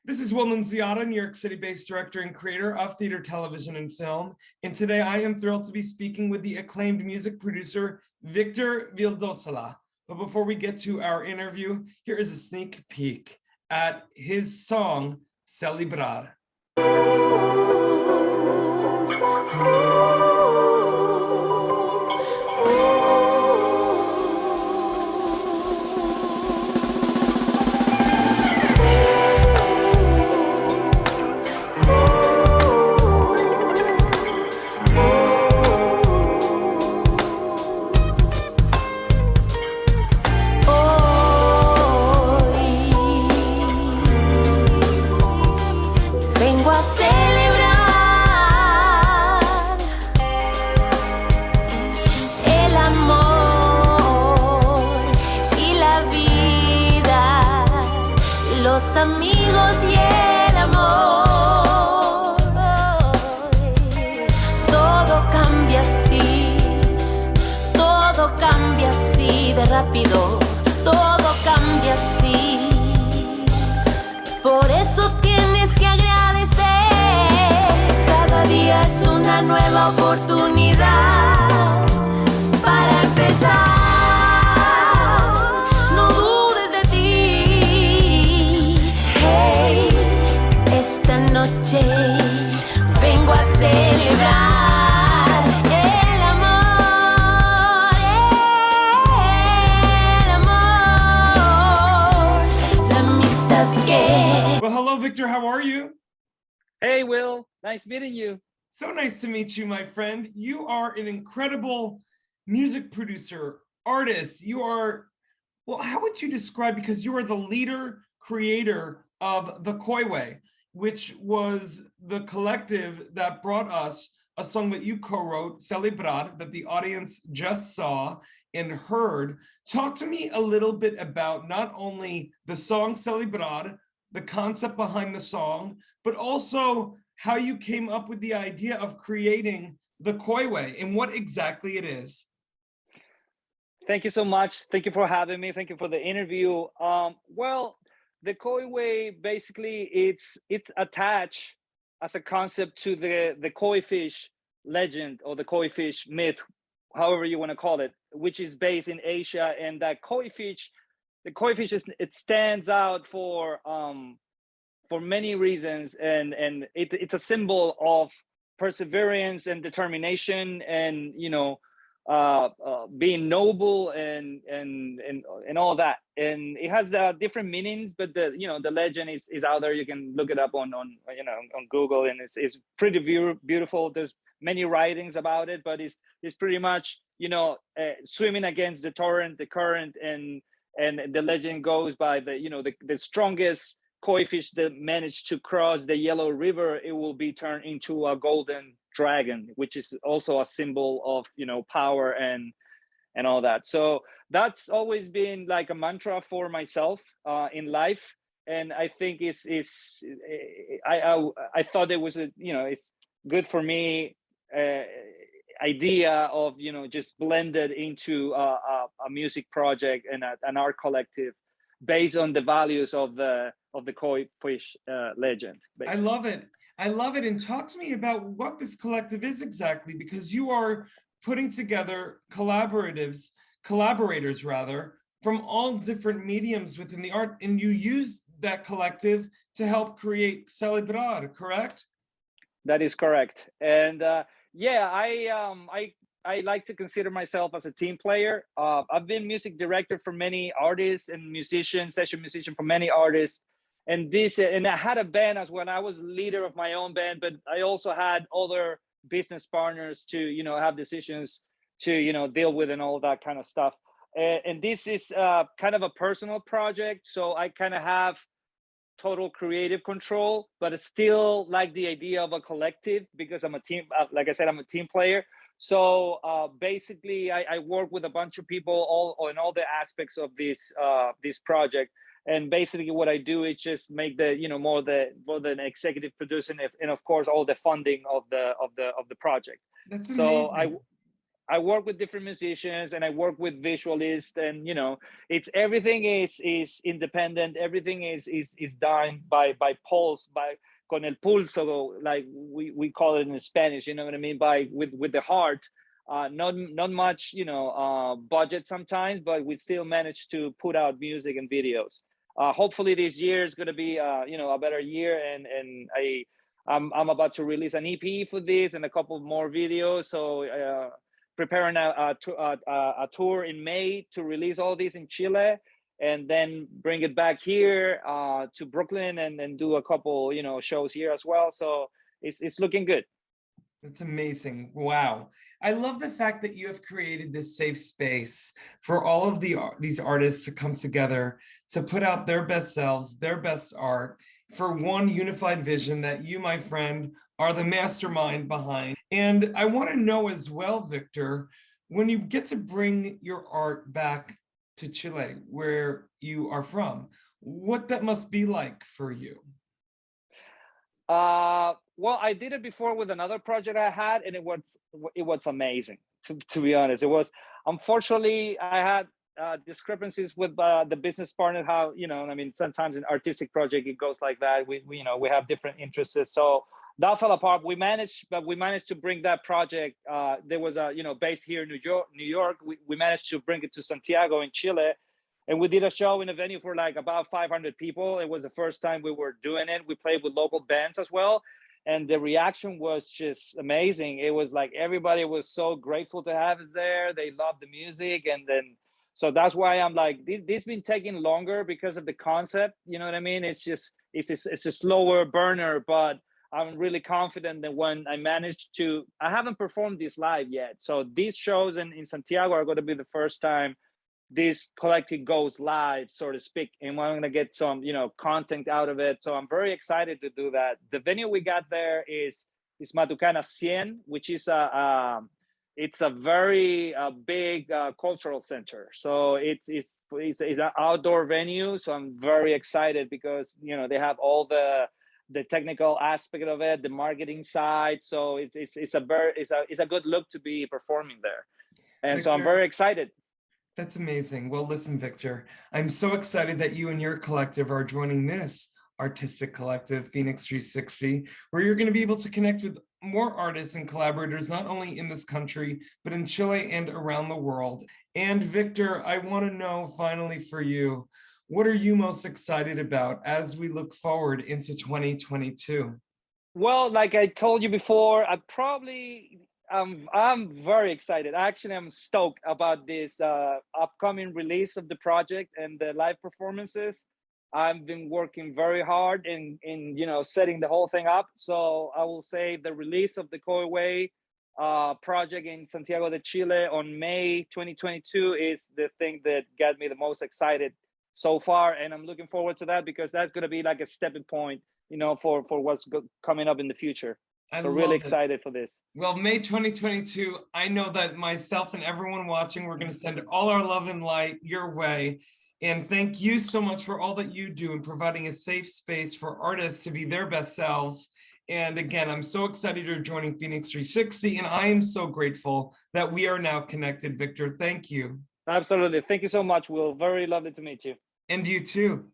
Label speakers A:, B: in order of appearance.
A: This is Will Nunziata, New York City-based director and creator of theater, television, and film. And today I am thrilled to be speaking with the acclaimed music producer, VICTOR VILDOSOLA. But before we get to our interview, here is a sneak peek at his song, Celebrar.
B: Vengo a celebrar el amor y la vida, los amigos y el amor. Todo cambia así de rápido, todo cambia así. Por eso tienes que agradecer. Cada día es una nueva oportunidad para empezar. No dudes de ti. Hey, esta noche vengo a celebrar el amor, la amistad que...
A: Well, hello, Victor. How are you?
C: Hey, Will. Nice meeting you.
A: So nice to meet you, my friend. You are an incredible music producer, artist. You are, well, how would you describe, because you are the leader, creator of THEKOIWAY, which was the collective that brought us a song that you co-wrote, Celebrar, that the audience just saw and heard. Talk to me a little bit about not only the song Celebrar, the concept behind the song, but also how you came up with the idea of creating THEKOIWAY and what exactly it is.
C: Thank you so much. Thank you for having me. Thank you for the interview. Well, THEKOIWAY, basically it's attached as a concept to the koi fish legend or the koi fish myth, however you want to call it, which is based in Asia. And that koi fish, the koi fish it stands out for many reasons, and it's a symbol of perseverance and determination, and being noble and all that. And it has different meanings, but the legend is out there. You can look it up on Google, and it's pretty beautiful. There's many writings about it, but it's pretty much swimming against the current, and the legend goes by the strongest koi fish that managed to cross the Yellow River, it will be turned into a golden dragon, which is also a symbol of power and all that. So that's always been like a mantra for myself in life, and I think I thought it was it's good for me idea of just blended into a music project and an art collective based on the values of the koi fish legend, basically.
A: I love it. And talk to me about what this collective is exactly, because you are putting together collaborators from all different mediums within the art, and you use that collective to help create Celebrar, correct?
C: That is correct. And yeah, I like to consider myself as a team player. I've been music director for many artists and musicians, session musician for many artists. And I had a band as when I was leader of my own band, but I also had other business partners to, have decisions to, deal with and all that kind of stuff. And this is kind of a personal project. So I kind of have total creative control, but it's still like the idea of a collective, because I'm a team, like I said, I'm a team player. So basically I work with a bunch of people in all the aspects of this project. And basically what I do is just make the more than executive producer, and of course all the funding of the project.
A: That's
C: amazing. So I work with different musicians and I work with visualists, and you know, it's everything is independent. Everything is done by pulse, by con el pulso, like we call it in Spanish. You know what I mean? By with the heart. Not much, you know, budget sometimes, but we still manage to put out music and videos. Hopefully this year is going to be you know, a better year, and I'm about to release an EP for this and a couple more videos. So preparing a tour in May to release all these in Chile, and then bring it back here to Brooklyn, and do a couple, you know, shows here as well. So it's looking good.
A: That's amazing. Wow. I love the fact that you have created this safe space for all of these artists to come together to put out their best selves, their best art, for one unified vision that you, my friend, are the mastermind behind. And I want to know as well, Victor, when you get to bring your art back to Chile, where you are from, what that must be like for you.
C: Well, I did it before with another project I had, and it was amazing. To be honest, it was. Unfortunately, I had discrepancies with the business partner. How, you know, I mean, sometimes in artistic project it goes like that. We you know, we have different interests, so that fell apart. We managed to bring that project. There was a, you know, based here in New York. We managed to bring it to Santiago in Chile. And we did a show in a venue for like about 500 people. It was the first time we were doing it. We played with local bands as well. And the reaction was just amazing. It was like everybody was so grateful to have us there. They loved the music. And then, so that's why I'm like, this been taking longer because of the concept. You know what I mean? It's a slower burner, but I'm really confident that when I managed to, I haven't performed this live yet. So these shows in Santiago are going to be the first time this collective goes live, so to speak, and we're going to get some, you know, content out of it. So I'm very excited to do that. The venue we got there is Matucana 100, which is it's a very big cultural center. So it's an outdoor venue. So I'm very excited because, you know, they have all the technical aspect of it, the marketing side. So it's a good look to be performing there, and
A: Victor,
C: so I'm very excited.
A: That's amazing. Well, listen, Victor, I'm so excited that you and your collective are joining this artistic collective, FENIX360, where you're going to be able to connect with more artists and collaborators, not only in this country, but in Chile and around the world. And Victor, I want to know finally for you, what are you most excited about as we look forward into 2022?
C: Well, like I told you before, I'm very excited. Actually, I'm stoked about this upcoming release of the project and the live performances. I've been working very hard in you know, setting the whole thing up. So I will say the release of the THEKOIWAY project in Santiago de Chile on May 2022 is the thing that got me the most excited so far, and I'm looking forward to that because that's going to be like a stepping point, you know, for what's coming up in the future. So really excited for this.
A: Well, May 2022, I know that myself and everyone watching, we're going to send all our love and light your way. And thank you so much for all that you do in providing a safe space for artists to be their best selves. And again, I'm so excited you're joining FENIX360, and I am so grateful that we are now connected, Victor. Thank you.
C: Absolutely. Thank you so much, Will. Very lovely to meet you.
A: And you too.